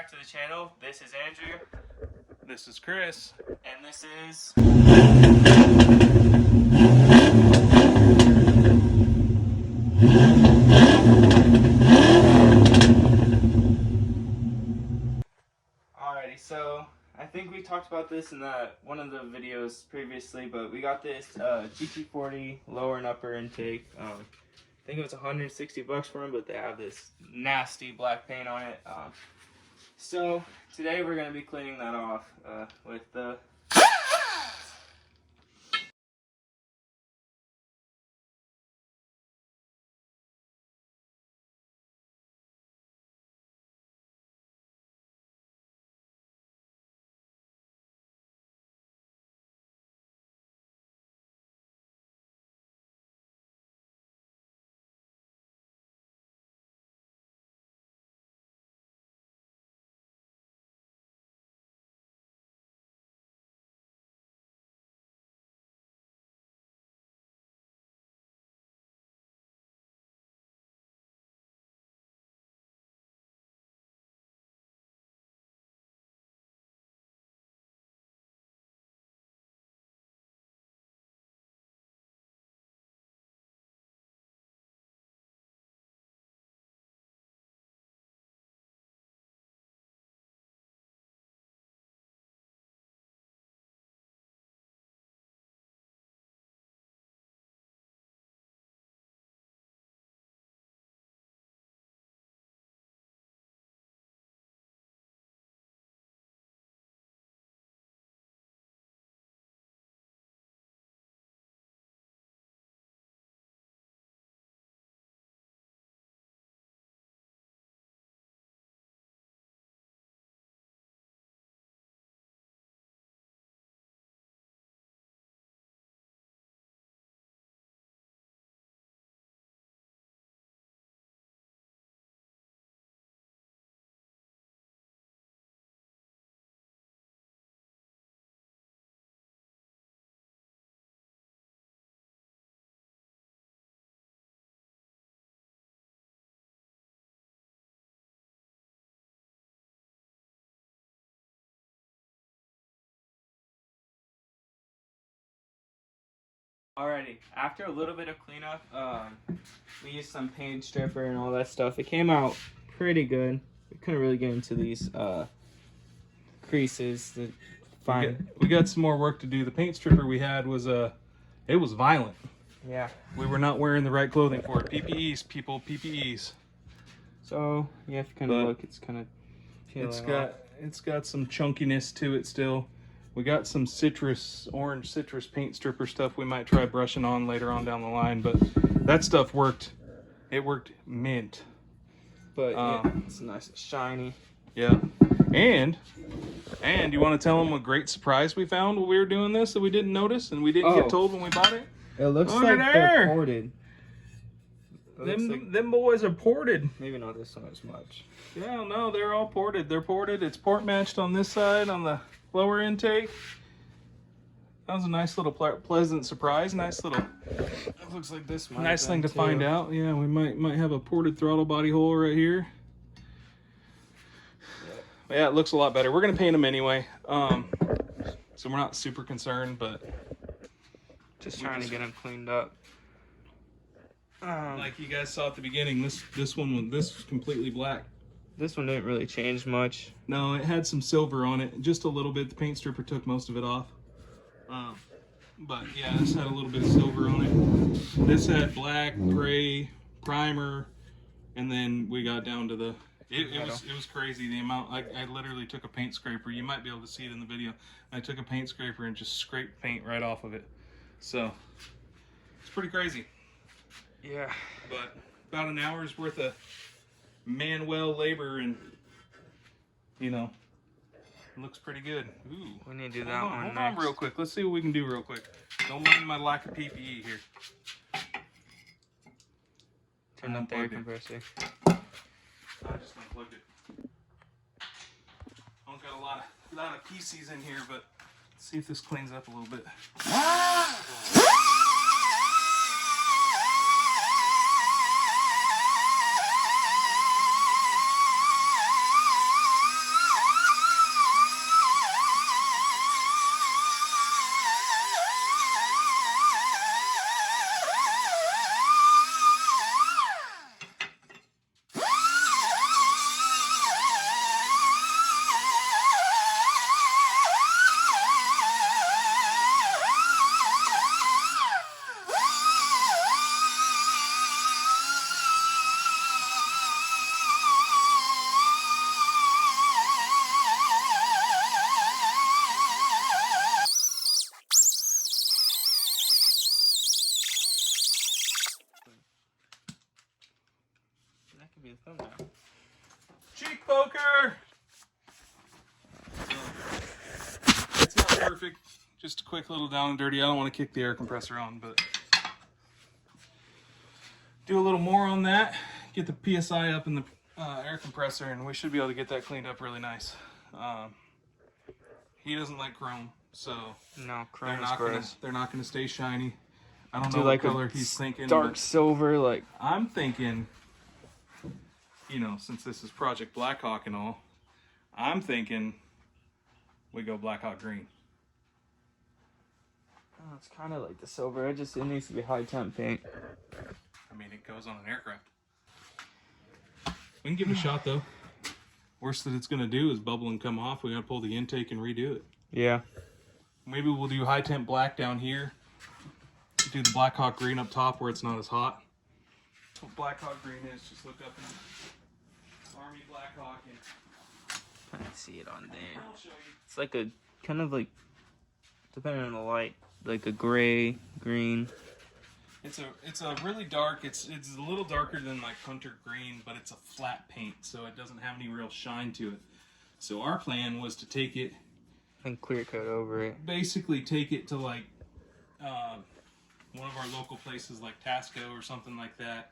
back to the channel. This is Andrew. This is Chris. And this is... Alrighty, so I think we talked about this in one of the videos previously, but we got this GT40 lower and upper intake. I think it was $160 for them, but they have this nasty black paint on it. So today we're going to be cleaning that off with the... Alrighty, after a little bit of cleanup, we used some paint stripper and all that stuff. It came out pretty good. We couldn't really get into these creases. Fine. We got some more work to do. The paint stripper we had was it was violent. Yeah. We were not wearing the right clothing for it. PPEs, people, PPEs. So you have to kind of look. It's kind of. It's got some chunkiness to it still. We got some orange citrus paint stripper stuff we might try brushing on later on down the line, but that stuff worked. It worked mint. But yeah, it's nice and shiny. Yeah. And you want to tell them what great surprise we found while we were doing this that we didn't notice and we didn't get told when we bought it? It looks like they're ported. Them boys are ported. Maybe not this one as much. Yeah, no, they're all ported. They're ported. It's port matched on this side on the lower intake. That was a nice little pleasant surprise. Nice little. It looks like this one. Nice thing to find out. Yeah, we might have a ported throttle body hole right here. Yeah, it looks a lot better. We're gonna paint them anyway, so we're not super concerned, but just trying to get them cleaned up. Like you guys saw at the beginning, this was completely black. This one didn't really change much. No, it had some silver on it, just a little bit. The paint stripper took most of it off. But yeah, this had a little bit of silver on it. This had black, gray, primer, and then we got down to the. It was crazy the amount. I literally took a paint scraper. You might be able to see it in the video. I took a paint scraper and just scraped paint right off of it. So it's pretty crazy. Yeah. But about an hour's worth of manual labor, and you know, it looks pretty good. Ooh. We need to do that one next. Hold on real quick. Let's see what we can do real quick. Don't mind my lack of PPE here. Turn up the air compressor. I just unplugged it. I don't got a lot of PCs in here, but let's see if this cleans up a little bit. quick little down and dirty. I don't want to kick the air compressor on, but do a little more on that. Get the PSI up in the air compressor, and we should be able to get that cleaned up really nice. He doesn't like chrome, so no, chrome's gross. They're not gonna stay shiny. I don't Do know like what color he's thinking. Dark silver, like. I'm thinking, you know, since this is Project BlackHawk and all, I'm thinking we go BlackHawk green. Oh, it's kind of like the silver. It needs to be high temp paint. I mean, it goes on an aircraft. We can give it a shot though. Worst that it's gonna do is bubble and come off. We gotta pull the intake and redo it. Yeah. Maybe we'll do high temp black down here. Do the BlackHawk green up top where it's not as hot. That's what BlackHawk green is. Just look up in Army BlackHawk and I can see it on there. I'll show you. It's like a kind of like, depending on the light, like a gray, green. It's a really dark. It's a little darker than like hunter green, but it's a flat paint, so it doesn't have any real shine to it. So our plan was to take it And clear coat over it. basically take it to like one of our local places like Tasco or something like that.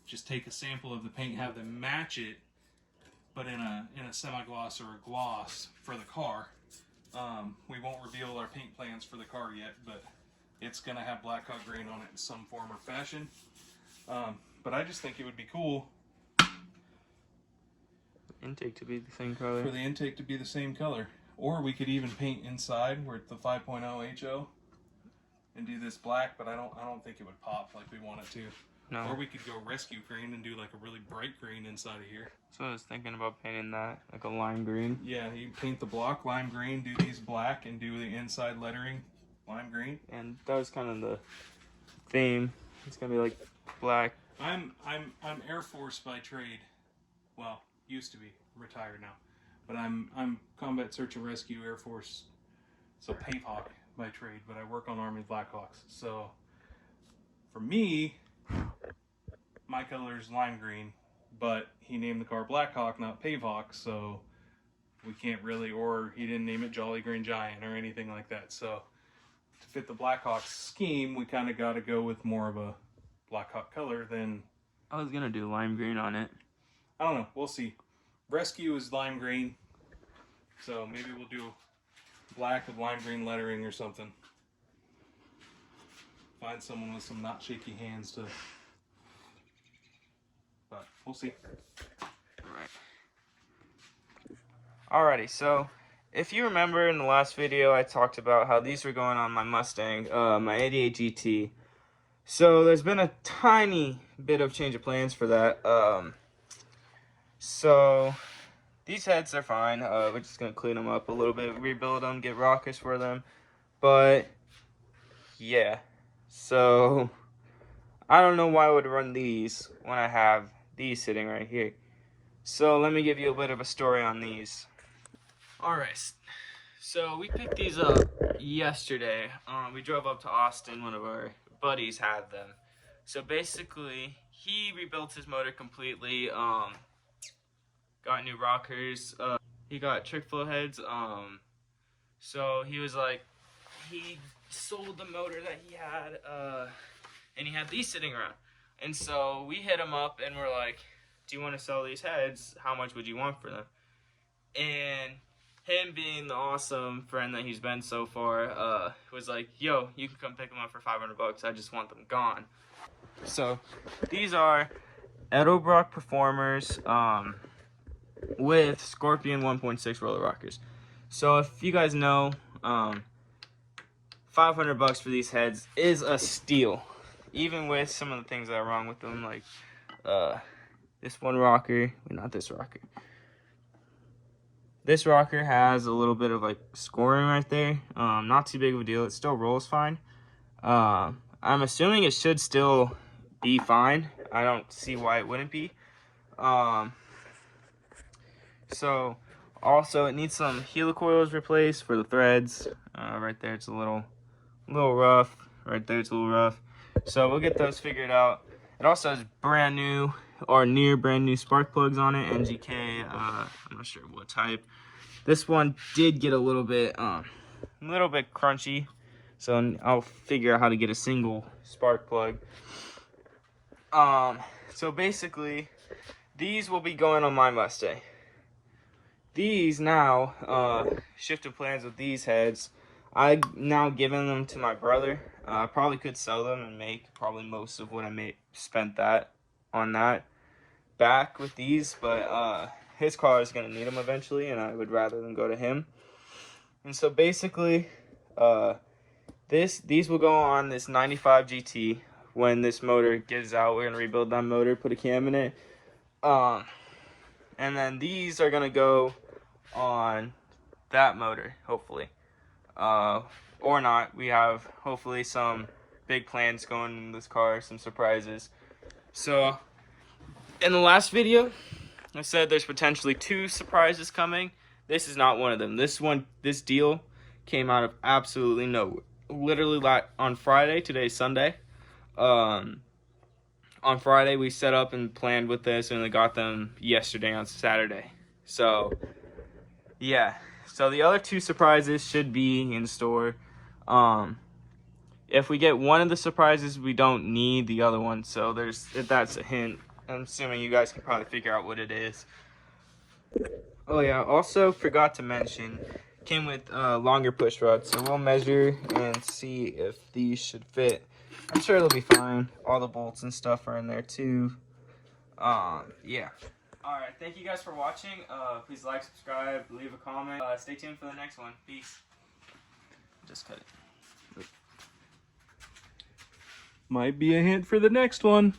Just take a sample of the paint, have them match it, but in a semi-gloss or a gloss for the car. We won't reveal our paint plans for the car yet, but it's gonna have BlackHawk green on it in some form or fashion. But I just think it would be cool Intake to be the same color. for the intake to be the same color. Or we could even paint inside where it's the 5.0 HO and do this black, but I don't think it would pop like we want it to. No. Or we could go rescue green and do like a really bright green inside of here. So I was thinking about painting that, like a lime green. Yeah, you paint the block lime green, do these black, and do the inside lettering lime green. And that was kind of the theme. It's gonna be like black. I'm Air Force by trade. Well, used to be, retired now. But I'm Combat Search and Rescue Air Force, so PaveHawk by trade, but I work on Army BlackHawks. So for me, my color is lime green, but he named the car BlackHawk, not PaveHawk, so we can't really, or he didn't name it Jolly Green Giant or anything like that. So to fit the BlackHawk scheme, we kind of got to go with more of a BlackHawk color than... I was gonna do lime green on it. I don't know, we'll see. Rescue is lime green, so maybe we'll do black with lime green lettering or something. Find someone with some not shaky hands to... But we'll see. Alrighty, so if you remember in the last video, I talked about how these were going on my Mustang, my 88 GT. So there's been a tiny bit of change of plans for that. So these heads are fine. We're just gonna clean them up a little bit, rebuild them, get rockers for them. But yeah, so I don't know why I would run these when I have these sitting right here. So let me give you a bit of a story on these. Alright, so we picked these up yesterday. We drove up to Austin, one of our buddies had them. So basically, he rebuilt his motor completely, got new rockers, he got trick flow heads, so he was like, he sold the motor that he had, and he had these sitting around. And so we hit him up and we're like, do you want to sell these heads? How much would you want for them? And him being the awesome friend that he's been so far, was like, yo, you can come pick them up for $500. I just want them gone. So these are Edelbrock Performers with Scorpion 1.6 roller rockers. So if you guys know, $500 for these heads is a steal, even with some of the things that are wrong with them, like this one rocker, not this rocker. This rocker has a little bit of like scoring right there. Not too big of a deal. It still rolls fine. I'm assuming it should still be fine. I don't see why it wouldn't be. So also it needs some helicoils replaced for the threads. Right there it's a little rough. Right there it's a little rough. So we'll get those figured out. It also has brand new or near brand new spark plugs on it, NGK. I'm not sure what type. This one did get a little bit crunchy. So I'll figure out how to get a single spark plug. So basically, these will be going on my Mustang. These now, shifted plans with these heads. I now giving them to my brother. I probably could sell them and make probably most of what I spent that on that back with these, but his car is gonna need them eventually, and I would rather them go to him. And so basically, these will go on this 95 GT. When this motor gives out, we're gonna rebuild that motor, put a cam in it, and then these are gonna go on that motor, hopefully, or not. We have hopefully some big plans going in this car, some surprises. So in the last video, I said there's potentially 2 surprises coming. This is not one of them. This deal came out of absolutely nowhere. Literally on Friday, today's Sunday. On Friday we set up and planned with this, and they got them yesterday on Saturday. So yeah. So the other 2 surprises should be in store. If we get one of the surprises, we don't need the other one. So that's a hint. I'm assuming you guys can probably figure out what it is. Oh yeah, also forgot to mention, came with longer push rods, so we'll measure and see if these should fit. I'm sure it'll be fine. All the bolts and stuff are in there too. Yeah. Alright, thank you guys for watching. Please like, subscribe, leave a comment. Stay tuned for the next one. Peace. Just cut it. Might be a hint for the next one.